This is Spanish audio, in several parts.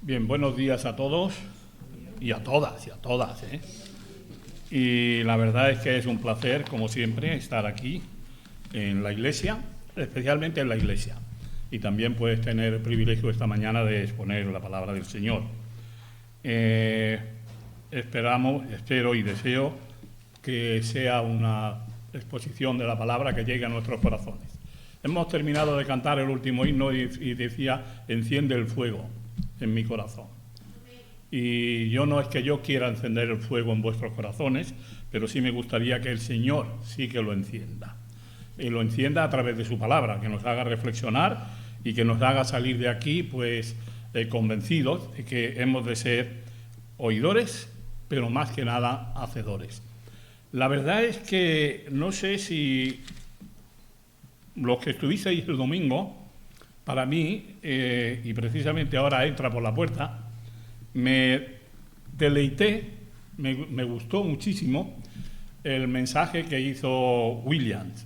Bien, buenos días a todos y a todas, ¿eh? Y la verdad es que es un placer, como siempre, estar aquí en la iglesia, especialmente en la iglesia. Y también puedes tener el privilegio esta mañana de exponer la palabra del Señor. Espero y deseo que sea una exposición de la palabra que llegue a nuestros corazones. Hemos terminado de cantar el último himno y decía, enciende el fuego en mi corazón. Y no es que yo quiera encender el fuego en vuestros corazones, pero sí me gustaría que el Señor sí que lo encienda. Y lo encienda a través de su palabra, que nos haga reflexionar y que nos haga salir de aquí pues convencidos de que hemos de ser oidores, pero más que nada hacedores. La verdad es que no sé si los que estuvisteis el domingo, para mí, y precisamente ahora entra por la puerta, me deleité, me gustó muchísimo el mensaje que hizo Williams.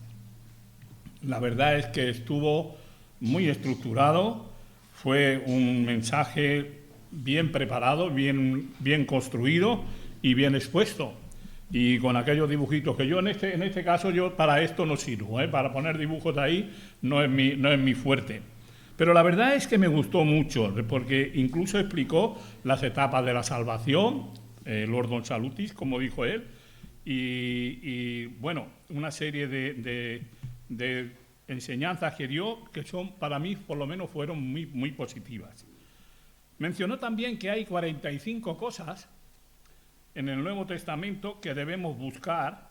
La verdad es que estuvo muy estructurado, fue un mensaje bien preparado, bien construido y bien expuesto. Y con aquellos dibujitos que yo en este caso yo para esto no sirvo, para poner dibujos ahí no es mi fuerte. Pero la verdad es que me gustó mucho, porque incluso explicó las etapas de la salvación, Lordum Salutis, como dijo él, y bueno, una serie de enseñanzas que dio que son, para mí, por lo menos fueron muy positivas. Mencionó también que hay 45 cosas en el Nuevo Testamento que debemos buscar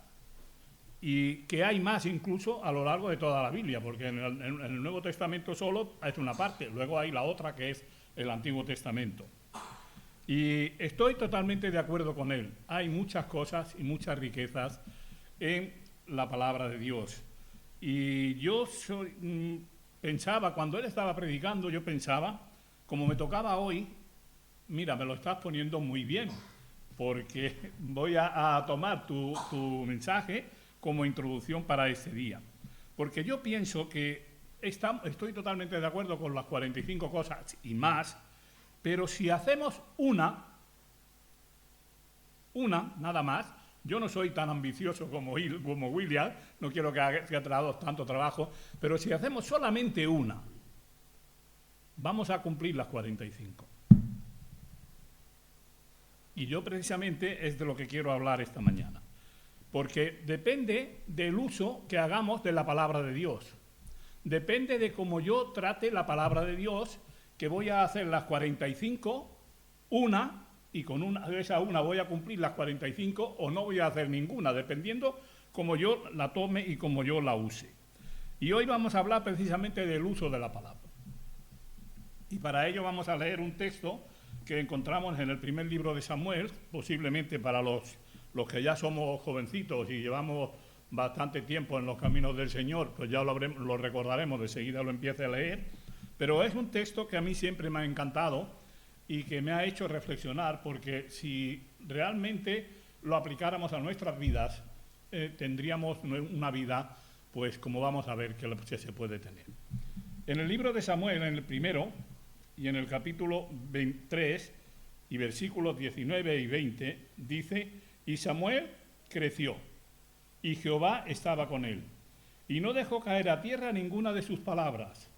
y que hay más incluso a lo largo de toda la Biblia, porque en el Nuevo Testamento solo es una parte, luego hay la otra que es el Antiguo Testamento. Y estoy totalmente de acuerdo con él. Hay muchas cosas y muchas riquezas en la palabra de Dios. Y yo pensaba, cuando él estaba predicando, yo pensaba, como me tocaba hoy, mira, me lo estás poniendo muy bien, porque voy a tomar tu mensaje como introducción para este día. Porque yo pienso que estoy totalmente de acuerdo con las 45 cosas y más, pero si hacemos una nada más, yo no soy tan ambicioso como William, no quiero que haga tanto trabajo, pero si hacemos solamente una, vamos a cumplir las 45. Y yo precisamente es de lo que quiero hablar esta mañana. Porque depende del uso que hagamos de la palabra de Dios. Depende de cómo yo trate la palabra de Dios, que voy a hacer las 45, y con esa una voy a cumplir las 45 o no voy a hacer ninguna, dependiendo cómo yo la tome y cómo yo la use. Y hoy vamos a hablar precisamente del uso de la palabra. Y para ello vamos a leer un texto que encontramos en el primer libro de Samuel, posiblemente para los que ya somos jovencitos y llevamos bastante tiempo en los caminos del Señor, pues ya lo recordaremos, de seguida lo empiece a leer, pero es un texto que a mí siempre me ha encantado y que me ha hecho reflexionar, porque si realmente lo aplicáramos a nuestras vidas, tendríamos una vida, pues como vamos a ver que se puede tener. En el libro de Samuel, en el primero, y en el capítulo 23 y versículos 19 y 20, dice: y Samuel creció, y Jehová estaba con él, y no dejó caer a tierra ninguna de sus palabras.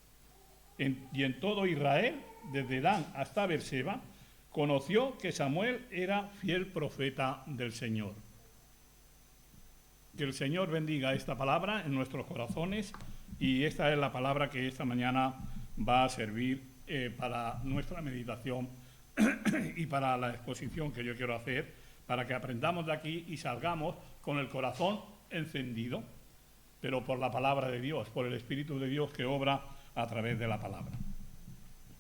Y en todo Israel, desde Dan hasta Beerseba, conoció que Samuel era fiel profeta del Señor. Que el Señor bendiga esta palabra en nuestros corazones, y esta es la palabra que esta mañana va a servir para nuestra meditación y para la exposición que yo quiero hacer, para que aprendamos de aquí y salgamos con el corazón encendido, pero por la palabra de Dios, por el Espíritu de Dios que obra a través de la palabra.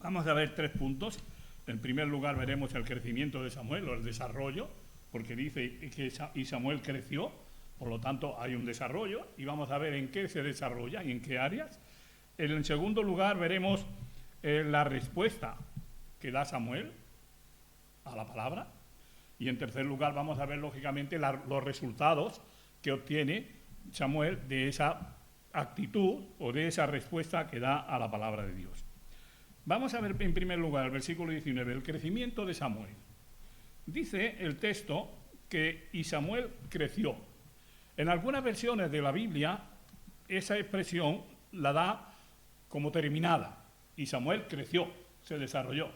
Vamos a ver 3 puntos. En primer lugar veremos el crecimiento de Samuel, o el desarrollo, porque dice que y Samuel creció, por lo tanto hay un desarrollo, y vamos a ver en qué se desarrolla y en qué áreas. En segundo lugar veremos la respuesta que da Samuel a la palabra. Y en tercer lugar vamos a ver, lógicamente, los resultados que obtiene Samuel de esa actitud o de esa respuesta que da a la palabra de Dios. Vamos a ver en primer lugar el versículo 19, el crecimiento de Samuel. Dice el texto que y Samuel creció. En algunas versiones de la Biblia esa expresión la da como terminada, y Samuel creció, se desarrolló.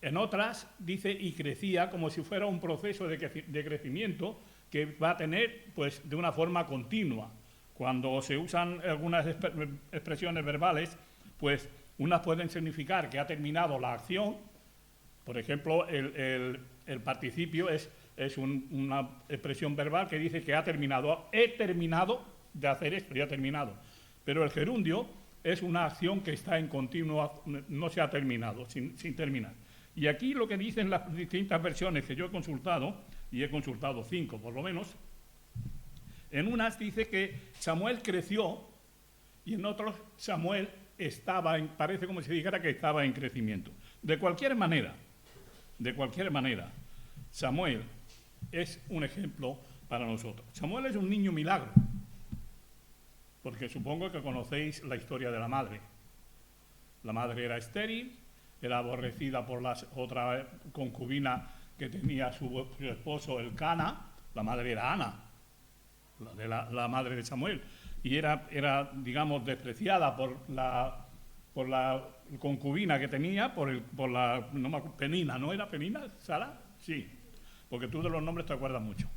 En otras dice y crecía como si fuera un proceso de crecimiento que va a tener pues de una forma continua. Cuando se usan algunas expresiones verbales, pues unas pueden significar que ha terminado la acción. Por ejemplo, el participio es una expresión verbal que dice que ha terminado. He terminado de hacer esto, ya ha terminado. Pero el gerundio es una acción que está en continua, no se ha terminado, sin terminar. Y aquí lo que dicen las distintas versiones que yo he consultado, y he consultado 5 por lo menos, en unas dice que Samuel creció y en otros Samuel parece como si dijera que estaba en crecimiento. De cualquier manera, Samuel es un ejemplo para nosotros. Samuel es un niño milagro, porque supongo que conocéis la historia de la madre. La madre era estéril, era aborrecida por la otra concubina que tenía su esposo Elcana. La madre era Ana, la madre de Samuel, y era digamos, despreciada por la concubina que tenía, Penina, ¿no era Penina, Sara? Sí, porque tú de los nombres te acuerdas mucho.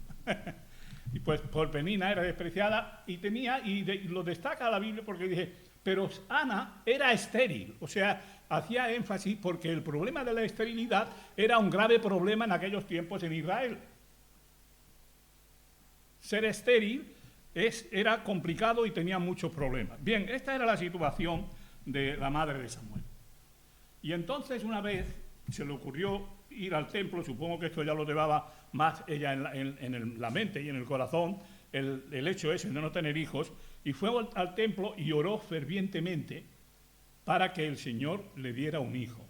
Y pues por Penina era despreciada y lo destaca la Biblia porque dice, pero Ana era estéril, o sea, hacía énfasis porque el problema de la esterilidad era un grave problema en aquellos tiempos en Israel. Ser estéril era complicado y tenía muchos problemas. Bien, esta era la situación de la madre de Samuel. Y entonces una vez se le ocurrió ir al templo, supongo que esto ya lo llevaba más ella en la mente y en el corazón, el hecho ese de no tener hijos, y fue al templo y oró fervientemente para que el Señor le diera un hijo.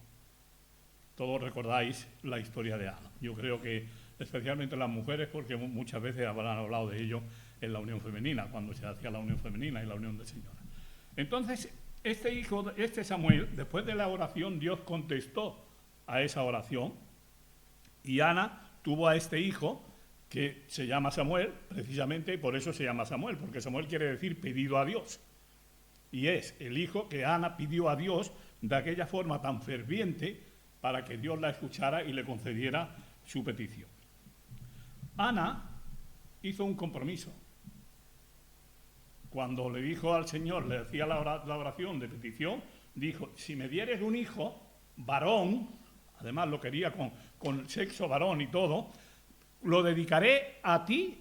Todos recordáis la historia de Ana. Yo creo que especialmente las mujeres, porque muchas veces habrán hablado de ello en la unión femenina, cuando se hacía la unión femenina y la unión de señoras. Entonces, este Samuel, después de la oración, Dios contestó a esa oración, y Ana tuvo a este hijo que se llama Samuel, precisamente por eso se llama Samuel, porque Samuel quiere decir pedido a Dios. Y es el hijo que Ana pidió a Dios de aquella forma tan ferviente para que Dios la escuchara y le concediera su petición. Ana hizo un compromiso. Cuando le dijo al Señor, le hacía la oración de petición, dijo, si me dieres un hijo, varón, además lo quería con sexo varón y todo, lo dedicaré a ti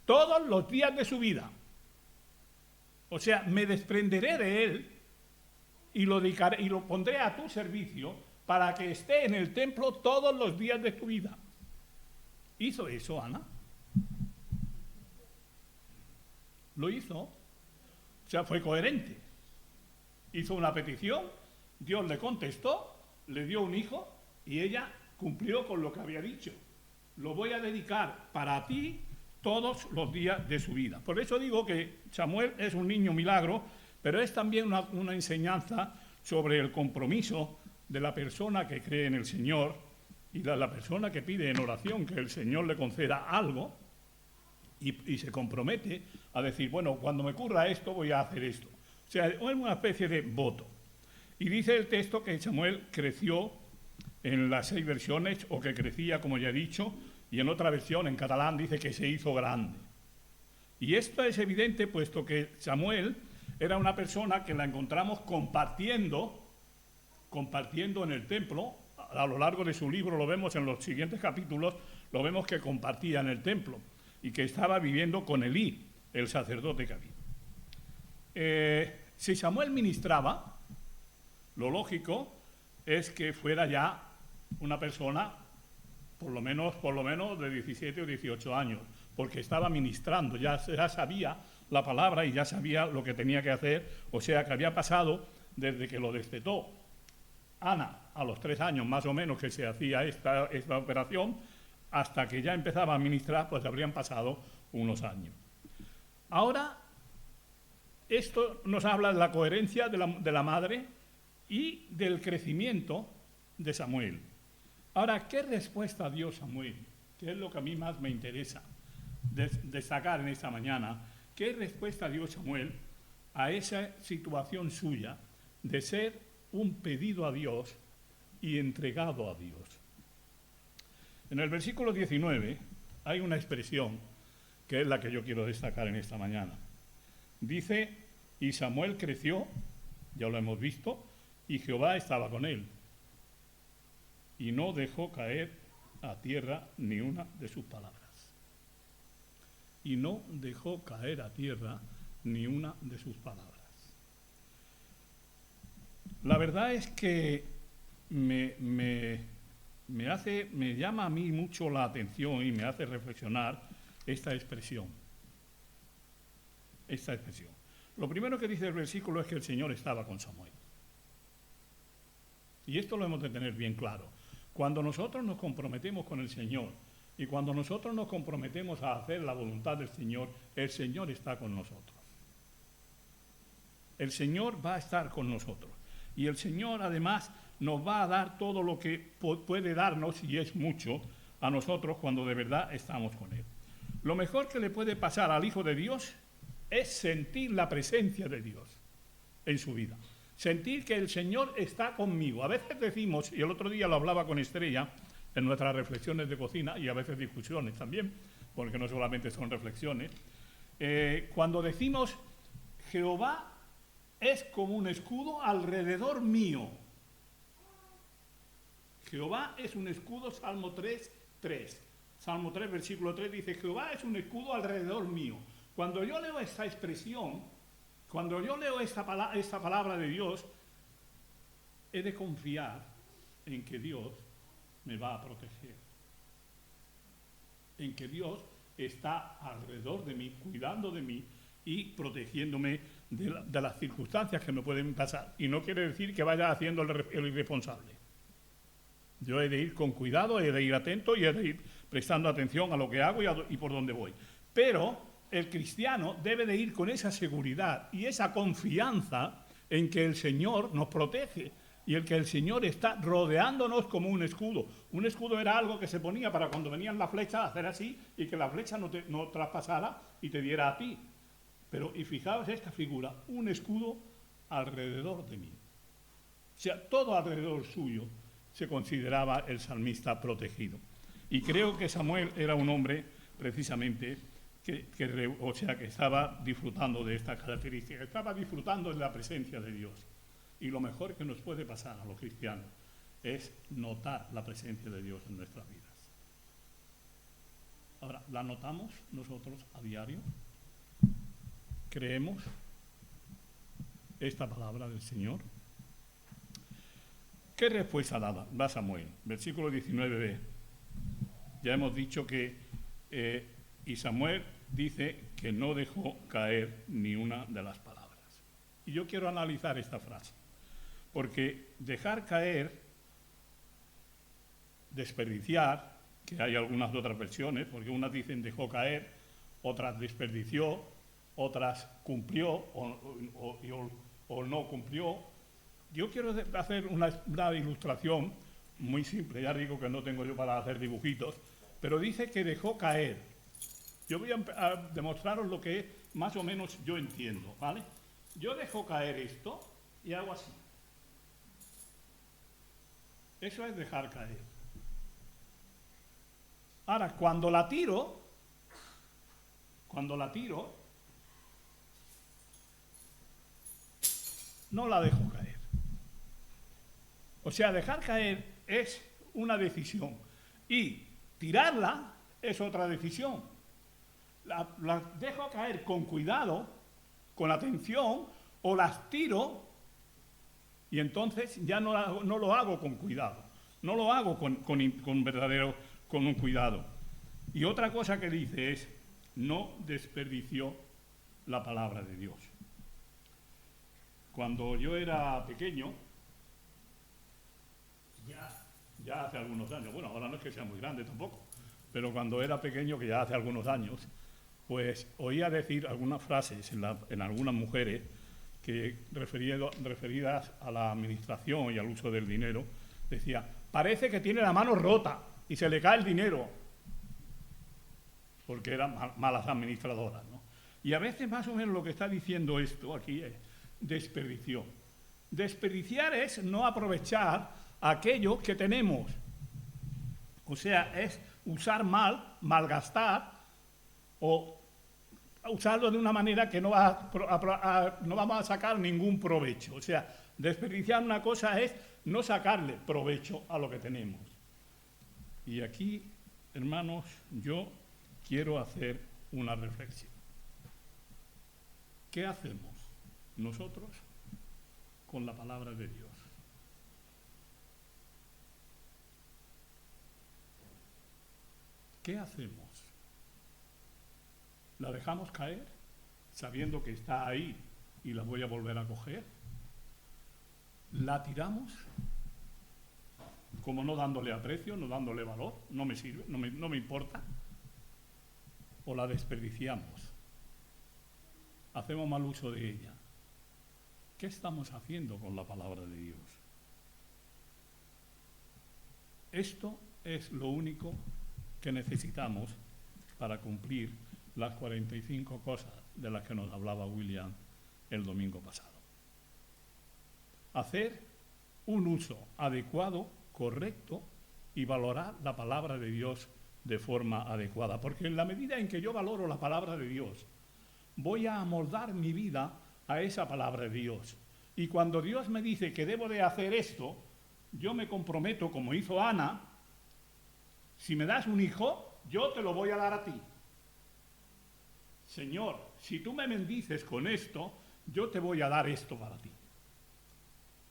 todos los días de su vida. O sea, me desprenderé de él y lo dedicaré y lo pondré a tu servicio para que esté en el templo todos los días de tu vida. ¿Hizo eso Ana? Lo hizo. O sea, fue coherente. Hizo una petición, Dios le contestó, le dio un hijo y ella cumplió con lo que había dicho. Lo voy a dedicar para ti todos los días de su vida. Por eso digo que Samuel es un niño milagro, pero es también una enseñanza sobre el compromiso de la persona que cree en el Señor y de la persona que pide en oración que el Señor le conceda algo y se compromete a decir, bueno, cuando me ocurra esto voy a hacer esto. O sea, es una especie de voto. Y dice el texto que Samuel creció en las 6 versiones, o que crecía, como ya he dicho, y en otra versión, en catalán, dice que se hizo grande. Y esto es evidente, puesto que Samuel era una persona que la encontramos compartiendo en el templo. A lo largo de su libro, lo vemos en los siguientes capítulos, lo vemos que compartía en el templo y que estaba viviendo con Elí, el sacerdote que había. Si Samuel ministraba, lo lógico es que fuera ya una persona por lo menos de 17 o 18 años, porque estaba ministrando, ya sabía la palabra y ya sabía lo que tenía que hacer, o sea que había pasado desde que lo destetó Ana a los 3 años más o menos que se hacía esta operación, hasta que ya empezaba a ministrar, pues habrían pasado unos años. Ahora, esto nos habla de la coherencia de la madre y del crecimiento de Samuel. Ahora, ¿qué respuesta dio Samuel? Que es lo que a mí más me interesa destacar en esta mañana. ¿Qué respuesta dio Samuel a esa situación suya de ser un pedido a Dios y entregado a Dios? En el versículo 19 hay una expresión que es la que yo quiero destacar en esta mañana. Dice, y Samuel creció, ya lo hemos visto, y Jehová estaba con él, y no dejó caer a tierra ni una de sus palabras. Y no dejó caer a tierra ni una de sus palabras. La verdad es que me llama a mí mucho la atención y me hace reflexionar esta expresión. Lo primero que dice el versículo es que el Señor estaba con Samuel. Y esto lo hemos de tener bien claro. Cuando nosotros nos comprometemos con el Señor y cuando nosotros nos comprometemos a hacer la voluntad del Señor, el Señor está con nosotros. El Señor va a estar con nosotros. Y el Señor además nos va a dar todo lo que puede darnos, y es mucho, a nosotros cuando de verdad estamos con Él. Lo mejor que le puede pasar al Hijo de Dios es sentir la presencia de Dios en su vida. Sentir que el Señor está conmigo. A veces decimos, y el otro día lo hablaba con Estrella en nuestras reflexiones de cocina, y a veces discusiones también, porque no solamente son reflexiones, cuando decimos, Jehová es como un escudo alrededor mío. Jehová es un escudo, Salmo 3. Salmo 3, versículo 3 dice, Jehová es un escudo alrededor mío. Cuando yo leo esta expresión, cuando yo leo esta palabra de Dios, he de confiar en que Dios me va a proteger. En que Dios está alrededor de mí, cuidando de mí y protegiéndome de las circunstancias que me pueden pasar. Y no quiere decir que vaya haciendo el irresponsable. Yo he de ir con cuidado, he de ir atento y he de ir prestando atención a lo que hago y por dónde voy. Pero el cristiano debe de ir con esa seguridad y esa confianza en que el Señor nos protege y el que el Señor está rodeándonos como un escudo. Un escudo era algo que se ponía para cuando venían las flechas hacer así y que la flecha no traspasara y te diera a ti. Pero, y fijaos esta figura, un escudo alrededor de mí. O sea, todo alrededor suyo se consideraba el salmista protegido. Y creo que Samuel era un hombre, precisamente, que estaba disfrutando de esta característica, estaba disfrutando de la presencia de Dios. Y lo mejor que nos puede pasar a los cristianos es notar la presencia de Dios en nuestras vidas. Ahora, ¿la notamos nosotros a diario? ¿Creemos esta palabra del Señor? ¿Qué respuesta da Samuel? Versículo 19b. Ya hemos dicho que y Samuel dice que no dejó caer ni una de las palabras. Y yo quiero analizar esta frase, porque dejar caer, desperdiciar, que hay algunas otras versiones, porque unas dicen dejó caer, otras desperdició, otras cumplió o no cumplió. Yo quiero hacer una ilustración muy simple, ya digo que no tengo yo para hacer dibujitos, pero dice que dejó caer. Yo voy a demostraros lo que más o menos yo entiendo, ¿vale? Yo dejo caer esto y hago así. Eso es dejar caer. Ahora, cuando la tiro, no la dejo caer. O sea, dejar caer es una decisión y tirarla es otra decisión. La dejo caer con cuidado, con atención, o las tiro y entonces ya no lo hago con cuidado, no lo hago con un cuidado. Y otra cosa que dice es, no desperdició la palabra de Dios. Cuando yo era pequeño, ya hace algunos años, bueno, ahora no es que sea muy grande tampoco, pero cuando era pequeño, que ya hace algunos años, pues oía decir algunas frases en algunas mujeres que referidas a la administración y al uso del dinero, decía, parece que tiene la mano rota y se le cae el dinero, porque eran malas administradoras, ¿no? Y a veces más o menos lo que está diciendo esto aquí es desperdicio. Desperdiciar es no aprovechar aquello que tenemos. O sea, es usar mal, malgastar, o usarlo de una manera que no vamos a sacar ningún provecho. O sea, desperdiciar una cosa es no sacarle provecho a lo que tenemos. Y aquí, hermanos, yo quiero hacer una reflexión. ¿Qué hacemos nosotros con la palabra de Dios? ¿Qué hacemos? ¿La dejamos caer sabiendo que está ahí y la voy a volver a coger? ¿La tiramos como no dándole aprecio, no dándole valor? ¿No me sirve? ¿No me importa? ¿O la desperdiciamos? ¿Hacemos mal uso de ella? ¿Qué estamos haciendo con la palabra de Dios? Esto es lo único que necesitamos para cumplir las 45 cosas de las que nos hablaba William el domingo pasado. Hacer un uso adecuado, correcto, y valorar la palabra de Dios de forma adecuada. Porque en la medida en que yo valoro la palabra de Dios, voy a amoldar mi vida a esa palabra de Dios. Y cuando Dios me dice que debo de hacer esto, yo me comprometo, como hizo Ana, si me das un hijo, yo te lo voy a dar a ti. Señor, si tú me bendices con esto, yo te voy a dar esto para ti.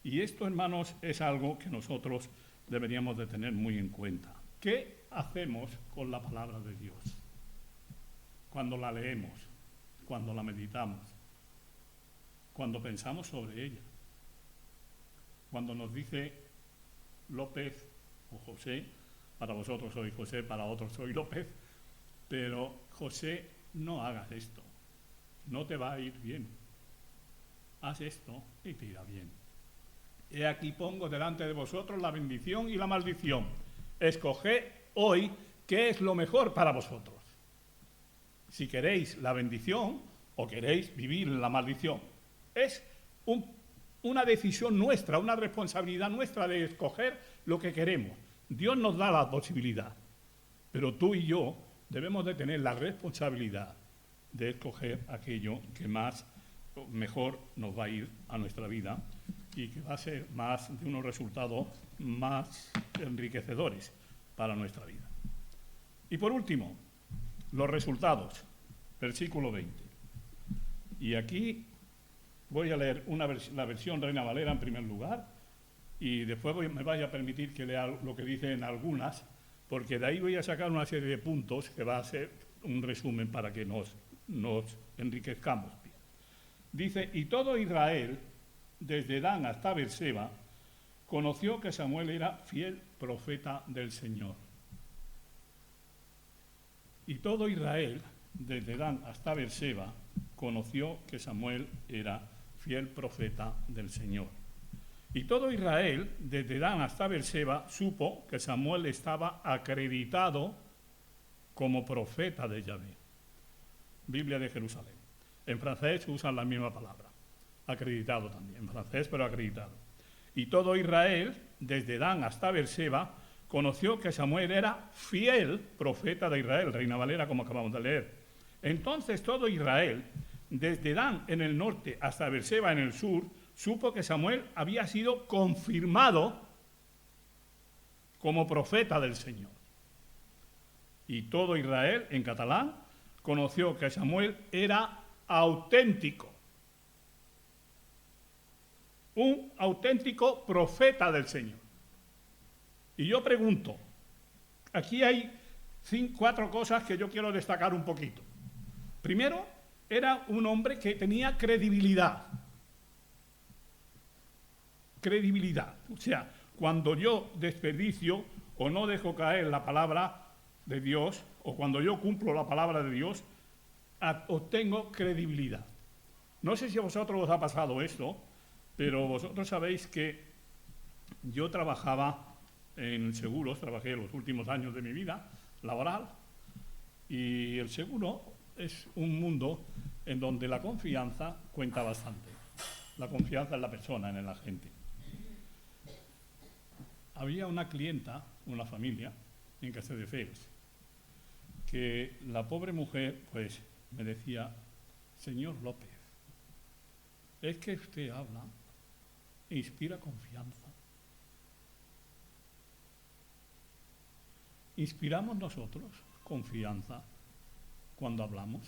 Y esto, hermanos, es algo que nosotros deberíamos de tener muy en cuenta. ¿Qué hacemos con la palabra de Dios? Cuando la leemos, cuando la meditamos, cuando pensamos sobre ella, cuando nos dice López o José, para vosotros soy José, para otros soy López, pero José, no hagas esto, no te va a ir bien. Haz esto y te irá bien. He aquí pongo delante de vosotros la bendición y la maldición. Escoged hoy qué es lo mejor para vosotros. Si queréis la bendición o queréis vivir la maldición. Es una decisión nuestra, una responsabilidad nuestra de escoger lo que queremos. Dios nos da la posibilidad, pero tú y yo debemos de tener la responsabilidad de escoger aquello que mejor nos va a ir a nuestra vida y que va a ser de unos resultados más enriquecedores para nuestra vida. Y por último, los resultados, versículo 20. Y aquí voy a leer la versión Reina Valera en primer lugar y después me vaya a permitir que lea lo que dice en algunas, porque de ahí voy a sacar una serie de puntos que va a ser un resumen para que nos enriquezcamos. Dice, y todo Israel, desde Dan hasta Beerseba, conoció que Samuel era fiel profeta del Señor. Y todo Israel, desde Dan hasta Beerseba, conoció que Samuel era fiel profeta del Señor. Y todo Israel, desde Dan hasta Beerseba, supo que Samuel estaba acreditado como profeta de Yahvé. Biblia de Jerusalén. En francés usan la misma palabra. Acreditado también, en francés, pero acreditado. Y todo Israel, desde Dan hasta Beerseba, conoció que Samuel era fiel profeta de Israel, Reina Valera, como acabamos de leer. Entonces todo Israel, desde Dan en el norte hasta Beerseba en el sur, supo que Samuel había sido confirmado como profeta del Señor. Y todo Israel, en catalán, conoció que Samuel era auténtico. Un auténtico profeta del Señor. Y yo pregunto, aquí hay 4 cosas que yo quiero destacar un poquito. Primero, era un hombre que tenía credibilidad. Credibilidad. O sea, cuando yo desperdicio o no dejo caer la palabra de Dios, o cuando yo cumplo la palabra de Dios, obtengo credibilidad. No sé si a vosotros os ha pasado esto, pero vosotros sabéis que yo trabajaba en seguros, trabajé los últimos años de mi vida laboral, y el seguro es un mundo en donde la confianza cuenta bastante. La confianza en la persona, en la gente. Había una clienta, una familia, en Castelldefels, que la pobre mujer, pues, me decía: señor López, es que usted habla e inspira confianza. ¿Inspiramos nosotros confianza cuando hablamos?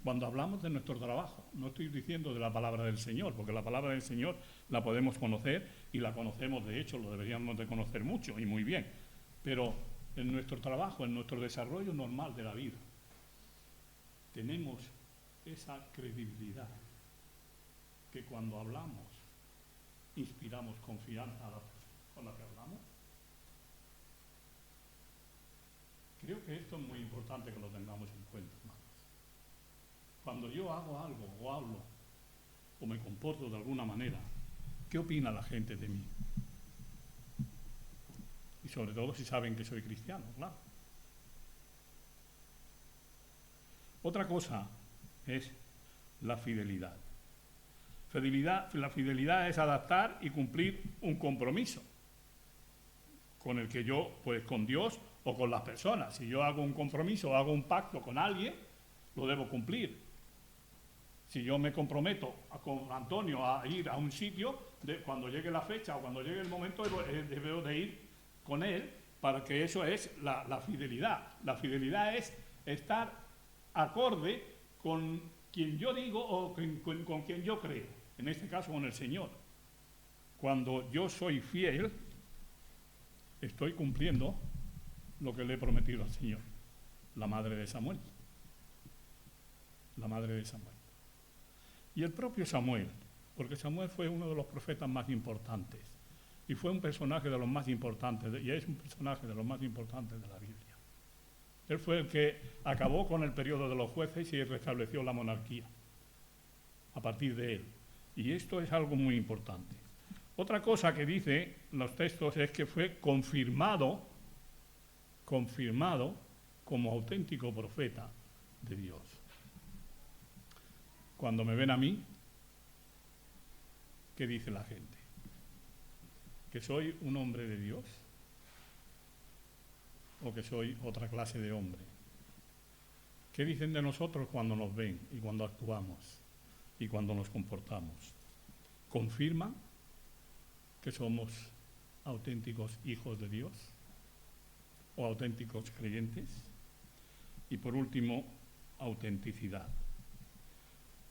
Cuando hablamos de nuestro trabajo, no estoy diciendo de la palabra del Señor, porque la palabra del Señor la podemos conocer y la conocemos, de hecho, lo deberíamos de conocer mucho y muy bien, pero en nuestro trabajo, en nuestro desarrollo normal de la vida, tenemos esa credibilidad que cuando hablamos inspiramos confianza a la persona con la que hablamos. Creo que esto es muy importante que lo tengamos en cuenta, hermanos. Cuando yo hago algo o hablo o me comporto de alguna manera, ¿qué opina la gente de mí? Y sobre todo si saben que soy cristiano, claro. Otra cosa es la fidelidad. La fidelidad es adaptar y cumplir un compromiso con el que yo, pues con Dios o con las personas. Si yo hago un compromiso o hago un pacto con alguien, lo debo cumplir. Si yo me comprometo con Antonio a ir a un sitio, cuando llegue la fecha o cuando llegue el momento, debo de ir con él, para que eso es la fidelidad. La fidelidad es estar acorde con quien yo digo o con quien yo creo, en este caso con el Señor. Cuando yo soy fiel, estoy cumpliendo lo que le he prometido al Señor. La madre de Samuel. La madre de Samuel. Y el propio Samuel, porque Samuel fue uno de los profetas más importantes y fue un personaje de los más importantes, y es un personaje de los más importantes de la Biblia. Él fue el que acabó con el periodo de los jueces y restableció la monarquía a partir de él. Y esto es algo muy importante. Otra cosa que dice los textos es que fue confirmado como auténtico profeta de Dios. Cuando me ven a mí, ¿qué dice la gente? ¿Que soy un hombre de Dios? ¿O que soy otra clase de hombre? ¿Qué dicen de nosotros cuando nos ven y cuando actuamos y cuando nos comportamos? ¿Confirman que somos auténticos hijos de Dios o auténticos creyentes? Y por último, autenticidad.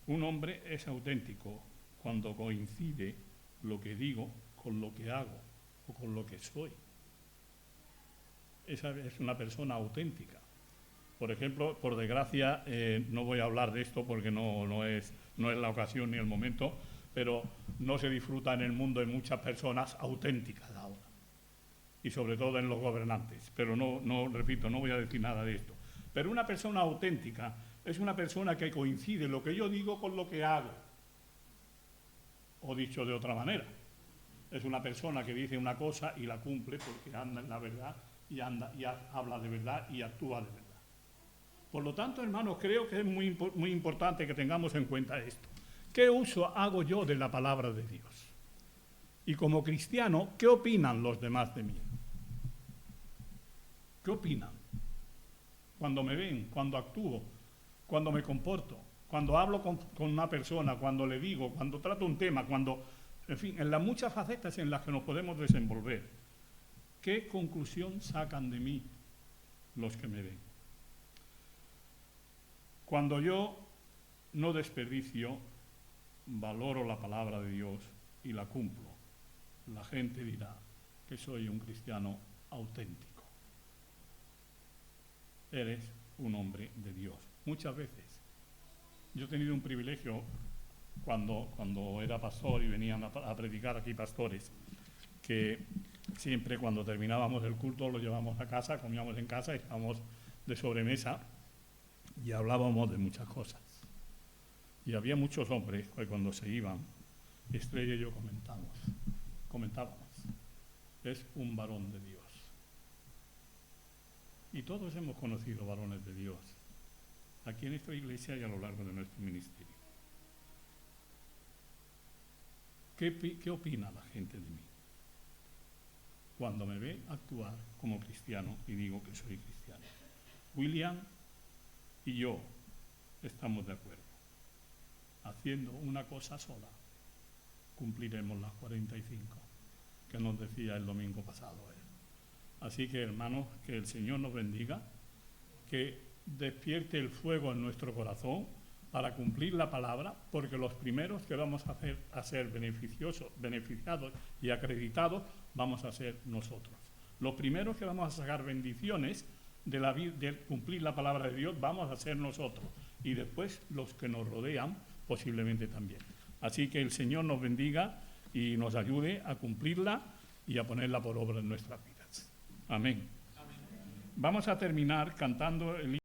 Un hombre es auténtico cuando coincide lo que digo con lo que hago o con lo que soy. Esa es una persona auténtica. Por ejemplo, por desgracia, no voy a hablar de esto porque no es la ocasión ni el momento, pero no se disfruta en el mundo de muchas personas auténticas ahora. Y sobre todo en los gobernantes. Pero repito, no voy a decir nada de esto. Pero una persona auténtica es una persona que coincide lo que yo digo con lo que hago. O dicho de otra manera, es una persona que dice una cosa y la cumple porque anda en la verdad y habla de verdad y actúa de verdad. Por lo tanto, hermanos, creo que es muy importante que tengamos en cuenta esto. ¿Qué uso hago yo de la palabra de Dios? Y como cristiano, ¿qué opinan los demás de mí? ¿Qué opinan? Cuando me ven, cuando actúo, cuando me comporto, cuando hablo con una persona, cuando le digo, cuando trato un tema, en fin, en las muchas facetas en las que nos podemos desenvolver. ¿Qué conclusión sacan de mí los que me ven? Cuando yo no desperdicio, valoro la palabra de Dios y la cumplo, la gente dirá que soy un cristiano auténtico. Eres un hombre de Dios. Muchas veces. Yo he tenido un privilegio cuando era pastor y venían a predicar aquí pastores, que siempre cuando terminábamos el culto lo llevábamos a casa, comíamos en casa y estábamos de sobremesa y hablábamos de muchas cosas. Y había muchos hombres que cuando se iban, Estrella y yo comentábamos, es un varón de Dios. Y todos hemos conocido varones de Dios, aquí en esta iglesia y a lo largo de nuestro ministerio. ¿Qué opina la gente de mí? Cuando me ve actuar como cristiano y digo que soy cristiano. William y yo estamos de acuerdo. Haciendo una cosa sola, cumpliremos las 45 que nos decía el domingo pasado él. Así que, hermanos, que el Señor nos bendiga, que despierte el fuego en nuestro corazón para cumplir la palabra, porque los primeros que vamos a ser beneficiados y acreditados vamos a ser nosotros. Los primeros que vamos a sacar bendiciones de cumplir la palabra de Dios vamos a ser nosotros, y después los que nos rodean posiblemente también. Así que el Señor nos bendiga y nos ayude a cumplirla y a ponerla por obra en nuestras vidas. Amén. Amén. Vamos a terminar cantando el